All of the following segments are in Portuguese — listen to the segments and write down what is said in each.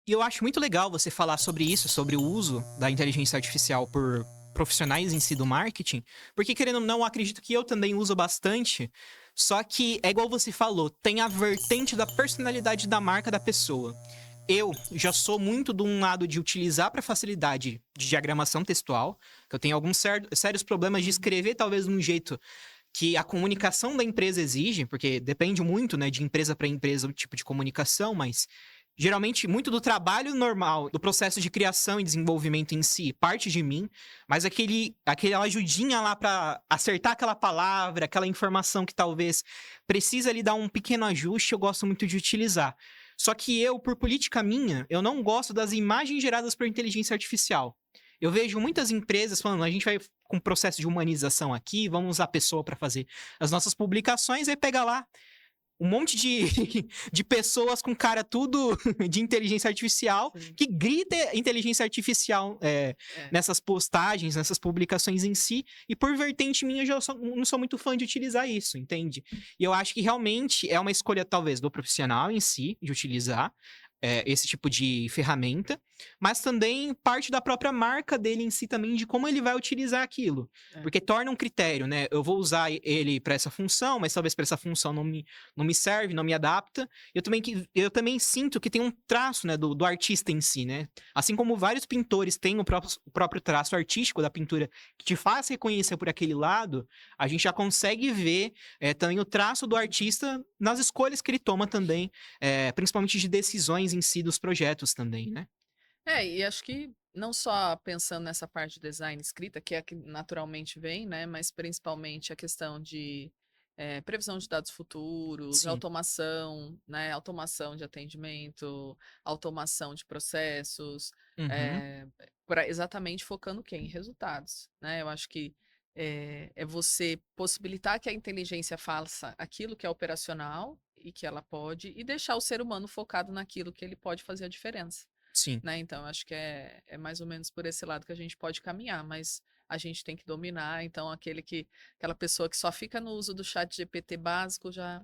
E eu acho muito legal você falar sobre isso, sobre o uso da inteligência artificial por profissionais em si do marketing, porque querendo ou não, eu acredito que eu também uso bastante, só que é igual você falou, tem a vertente da personalidade da marca da pessoa. Eu já sou muito de um lado de utilizar para facilidade de diagramação textual, que eu tenho alguns sérios problemas de escrever talvez de um jeito que a comunicação da empresa exige, porque depende muito, né, de empresa para empresa o tipo de comunicação, mas geralmente muito do trabalho normal, do processo de criação e desenvolvimento em si, parte de mim, mas aquela ajudinha lá para acertar aquela palavra, aquela informação que talvez precisa ali dar um pequeno ajuste, eu gosto muito de utilizar. Só que eu, por política minha, eu não gosto das imagens geradas por inteligência artificial. Eu vejo muitas empresas falando, a gente vai com processo de humanização aqui, vamos usar a pessoa para fazer as nossas publicações, aí pega lá um monte de, de pessoas com cara tudo de inteligência artificial, Sim. que grita inteligência artificial É. nessas postagens, nessas publicações em si, e por vertente minha, eu já não sou muito fã de utilizar isso, entende? E eu acho que realmente é uma escolha, talvez, do profissional em si, de utilizar esse tipo de ferramenta, mas também parte da própria marca dele em si também, de como ele vai utilizar aquilo. É. Porque torna um critério, né? Eu vou usar ele para essa função, mas talvez para essa função não me serve, não me adapta. Eu também sinto que tem um traço, né, do artista em si, né? Assim como vários pintores têm o próprio traço artístico da pintura que te faz reconhecer por aquele lado, a gente já consegue ver também o traço do artista nas escolhas que ele toma também, principalmente de decisões em si dos projetos também, né? E acho que não só pensando nessa parte de design escrita, que é a que naturalmente vem, né, mas principalmente a questão de, previsão de dados futuros, Sim. automação, né, automação de atendimento, automação de processos, Uhum. eh, pra exatamente focando o quê? Em resultados, né. Eu acho que, é você possibilitar que a inteligência faça aquilo que é operacional e que ela pode, e deixar o ser humano focado naquilo que ele pode fazer a diferença. Sim. Né, então acho que é mais ou menos por esse lado que a gente pode caminhar, mas a gente tem que dominar, então aquela pessoa que só fica no uso do chat ChatGPT básico já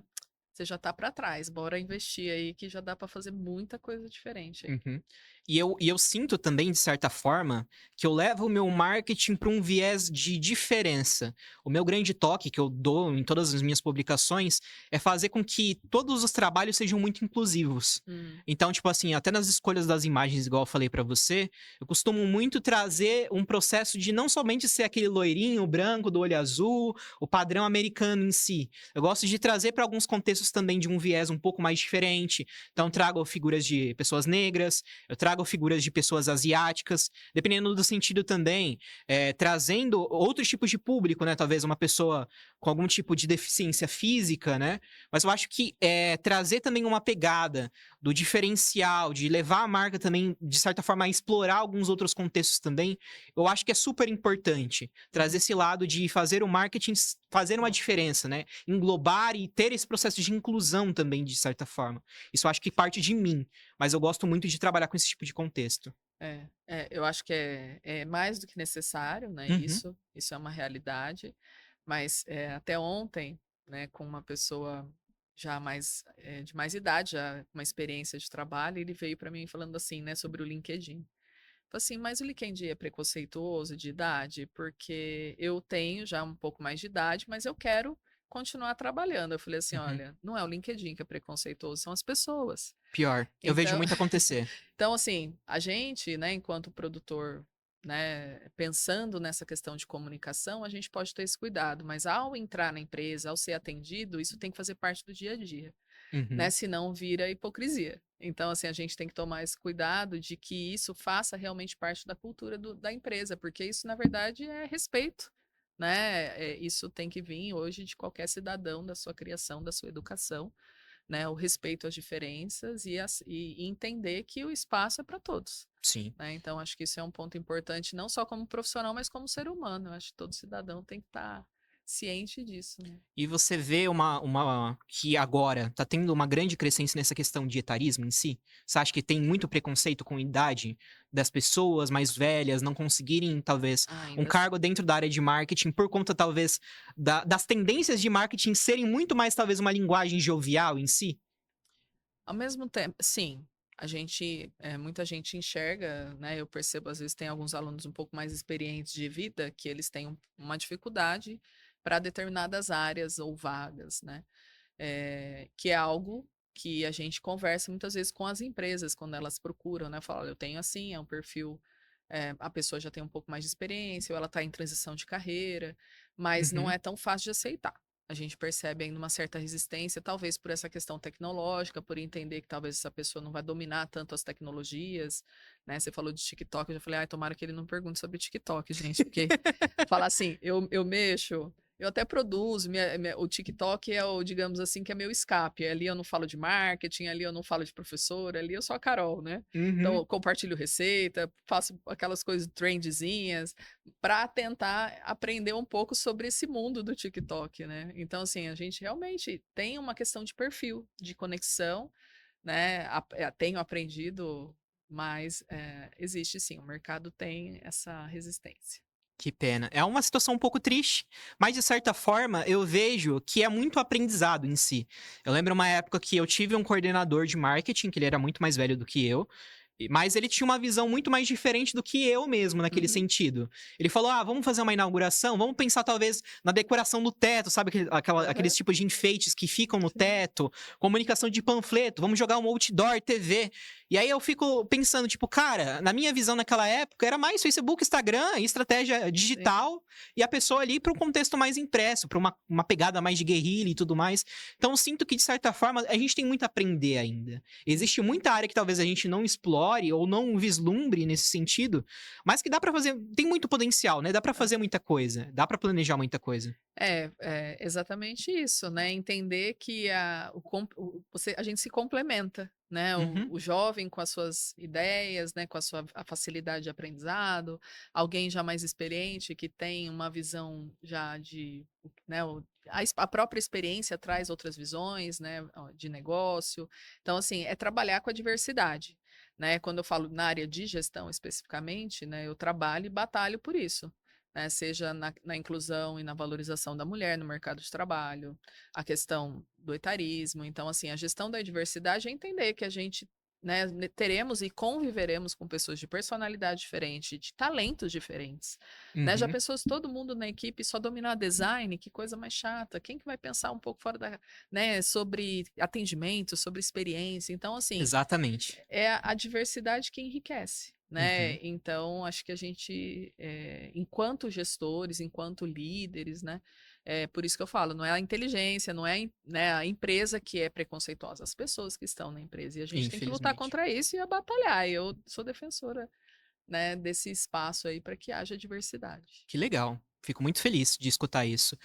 você já tá para trás, bora investir aí que já dá para fazer muita coisa diferente aí. Uhum. E eu sinto também, de certa forma, que eu levo o meu marketing para um viés de diferença. O meu grande toque que eu dou em todas as minhas publicações é fazer com que todos os trabalhos sejam muito inclusivos. Hum, Então, tipo assim, até nas escolhas das imagens, igual eu falei para você, eu costumo muito trazer um processo de não somente ser aquele loirinho, branco, do olho azul, o padrão americano em si. Eu gosto de trazer para alguns contextos também de um viés um pouco mais diferente. Então, trago figuras de pessoas negras, eu trago figuras de pessoas asiáticas, dependendo do sentido também, trazendo outros tipos de público, né? Talvez uma pessoa com algum tipo de deficiência física, né? Mas eu acho que trazer também uma pegada do diferencial, de levar a marca também, de certa forma, a explorar alguns outros contextos também, eu acho que é super importante. Trazer uhum. esse lado de fazer o marketing fazer uma diferença, né? Englobar e ter esse processo de inclusão também, de certa forma. Isso eu acho que parte de mim, mas eu gosto muito de trabalhar com esse tipo de contexto. Eu acho que é mais do que necessário, né, Uhum. isso é uma realidade, mas, até ontem, né, com uma pessoa já mais, de mais idade, já com uma experiência de trabalho, ele veio para mim falando assim, né, sobre o LinkedIn. Falou assim: "Mas o LinkedIn é preconceituoso de idade? Porque eu tenho já um pouco mais de idade, mas eu quero continuar trabalhando". Eu falei assim: Uhum. "Olha, não é o LinkedIn que é preconceituoso, são as pessoas". Pior, eu vejo Então muito acontecer. então assim, a gente, né, enquanto produtor, né, pensando nessa questão de comunicação, a gente pode ter esse cuidado, mas ao entrar na empresa, ao ser atendido, isso tem que fazer parte do dia a dia, né, Uhum. senão vira hipocrisia. Então, assim, a gente tem que tomar esse cuidado de que isso faça realmente parte da cultura da empresa, porque isso, na verdade, é respeito, né? Isso tem que vir hoje de qualquer cidadão, da sua criação, da sua educação, né? O respeito às diferenças e entender que o espaço é para todos. Sim. Né? Então, acho que isso é um ponto importante, não só como profissional, mas como ser humano. Eu acho que todo cidadão tem que estar ciente disso. Né? E você vê que agora tá tendo uma grande crescência nessa questão de etarismo em si? Você acha que tem muito preconceito com idade das pessoas mais velhas não conseguirem, talvez, Ah, um ainda cargo dentro da área de marketing por conta, talvez, das tendências de marketing serem muito mais, talvez, uma linguagem jovial em si? Ao mesmo tempo sim, muita gente enxerga, né? Eu percebo, às vezes, tem alguns alunos um pouco mais experientes de vida que eles têm uma dificuldade para determinadas áreas ou vagas, né? Que é algo que a gente conversa muitas vezes com as empresas quando elas procuram, né? Fala, "Olha, eu tenho assim, é um perfil, a pessoa já tem um pouco mais de experiência, ou ela está em transição de carreira, mas não Uhum, é tão fácil de aceitar. A gente percebe ainda uma certa resistência, talvez por essa questão tecnológica, por entender que talvez essa pessoa não vai dominar tanto as tecnologias, né? Você falou de TikTok, eu já falei, ai, tomara que ele não pergunte sobre TikTok, gente, porque falar assim, eu mexo, eu até produzo, o TikTok é o, digamos assim, que é meu escape. Ali eu não falo de marketing, ali eu não falo de professora, ali eu sou a Carol, né? Então, uhum. eu compartilho receita, faço aquelas coisas trendzinhas, para tentar aprender um pouco sobre esse mundo do TikTok, né? Então, assim, a gente realmente tem uma questão de perfil, de conexão, né? Tenho aprendido, mas existe sim, o mercado tem essa resistência. Que pena. É uma situação um pouco triste, mas de certa forma eu vejo que é muito aprendizado em si. Eu lembro uma época que eu tive um coordenador de marketing, que ele era muito mais velho do que eu, mas ele tinha uma visão muito mais diferente do que eu mesmo naquele Uhum. sentido. Ele falou: ah, vamos fazer uma inauguração, vamos pensar talvez na decoração do teto, sabe? Aqueles Aham, tipos de enfeites que ficam no sim. teto, comunicação de panfleto, vamos jogar um outdoor, TV. E aí eu fico pensando, tipo, cara, na minha visão naquela época era mais Facebook, Instagram e estratégia Sim. digital e a pessoa ali para um contexto mais impresso, para uma pegada mais de guerrilha e tudo mais. Então eu sinto que, de certa forma, a gente tem muito a aprender ainda. Existe Uhum. muita área que talvez a gente não explore ou não vislumbre nesse sentido, mas que dá para fazer, tem muito potencial, né? Dá para fazer muita coisa, dá para planejar muita coisa. É exatamente isso, né, entender que a gente se complementa, né, Uhum, o jovem com as suas ideias, né, com a facilidade de aprendizado, alguém já mais experiente que tem uma visão já né, a própria experiência traz outras visões, né, de negócio. Então, assim, é trabalhar com a diversidade, né, quando eu falo na área de gestão especificamente, né, eu trabalho e batalho por isso, né, seja na inclusão e na valorização da mulher no mercado de trabalho, a questão do etarismo. Então, assim, a gestão da diversidade é entender que a gente, né, teremos e conviveremos com pessoas de personalidade diferente, de talentos diferentes, né? Já uhum. pensou se todo mundo na equipe só dominar design? Que coisa mais chata. Quem que vai pensar um pouco fora né, sobre atendimento, sobre experiência? Então, assim, Exatamente. é a diversidade que enriquece, né. Uhum. Então acho que a gente, enquanto gestores, enquanto líderes, né, por isso que eu falo, não é a inteligência, não é né, a empresa que é preconceituosa, as pessoas que estão na empresa, e a gente tem que lutar Infelizmente. contra isso e a batalhar. Eu sou defensora, né, desse espaço aí para que haja diversidade. Que legal. Fico muito feliz de escutar isso.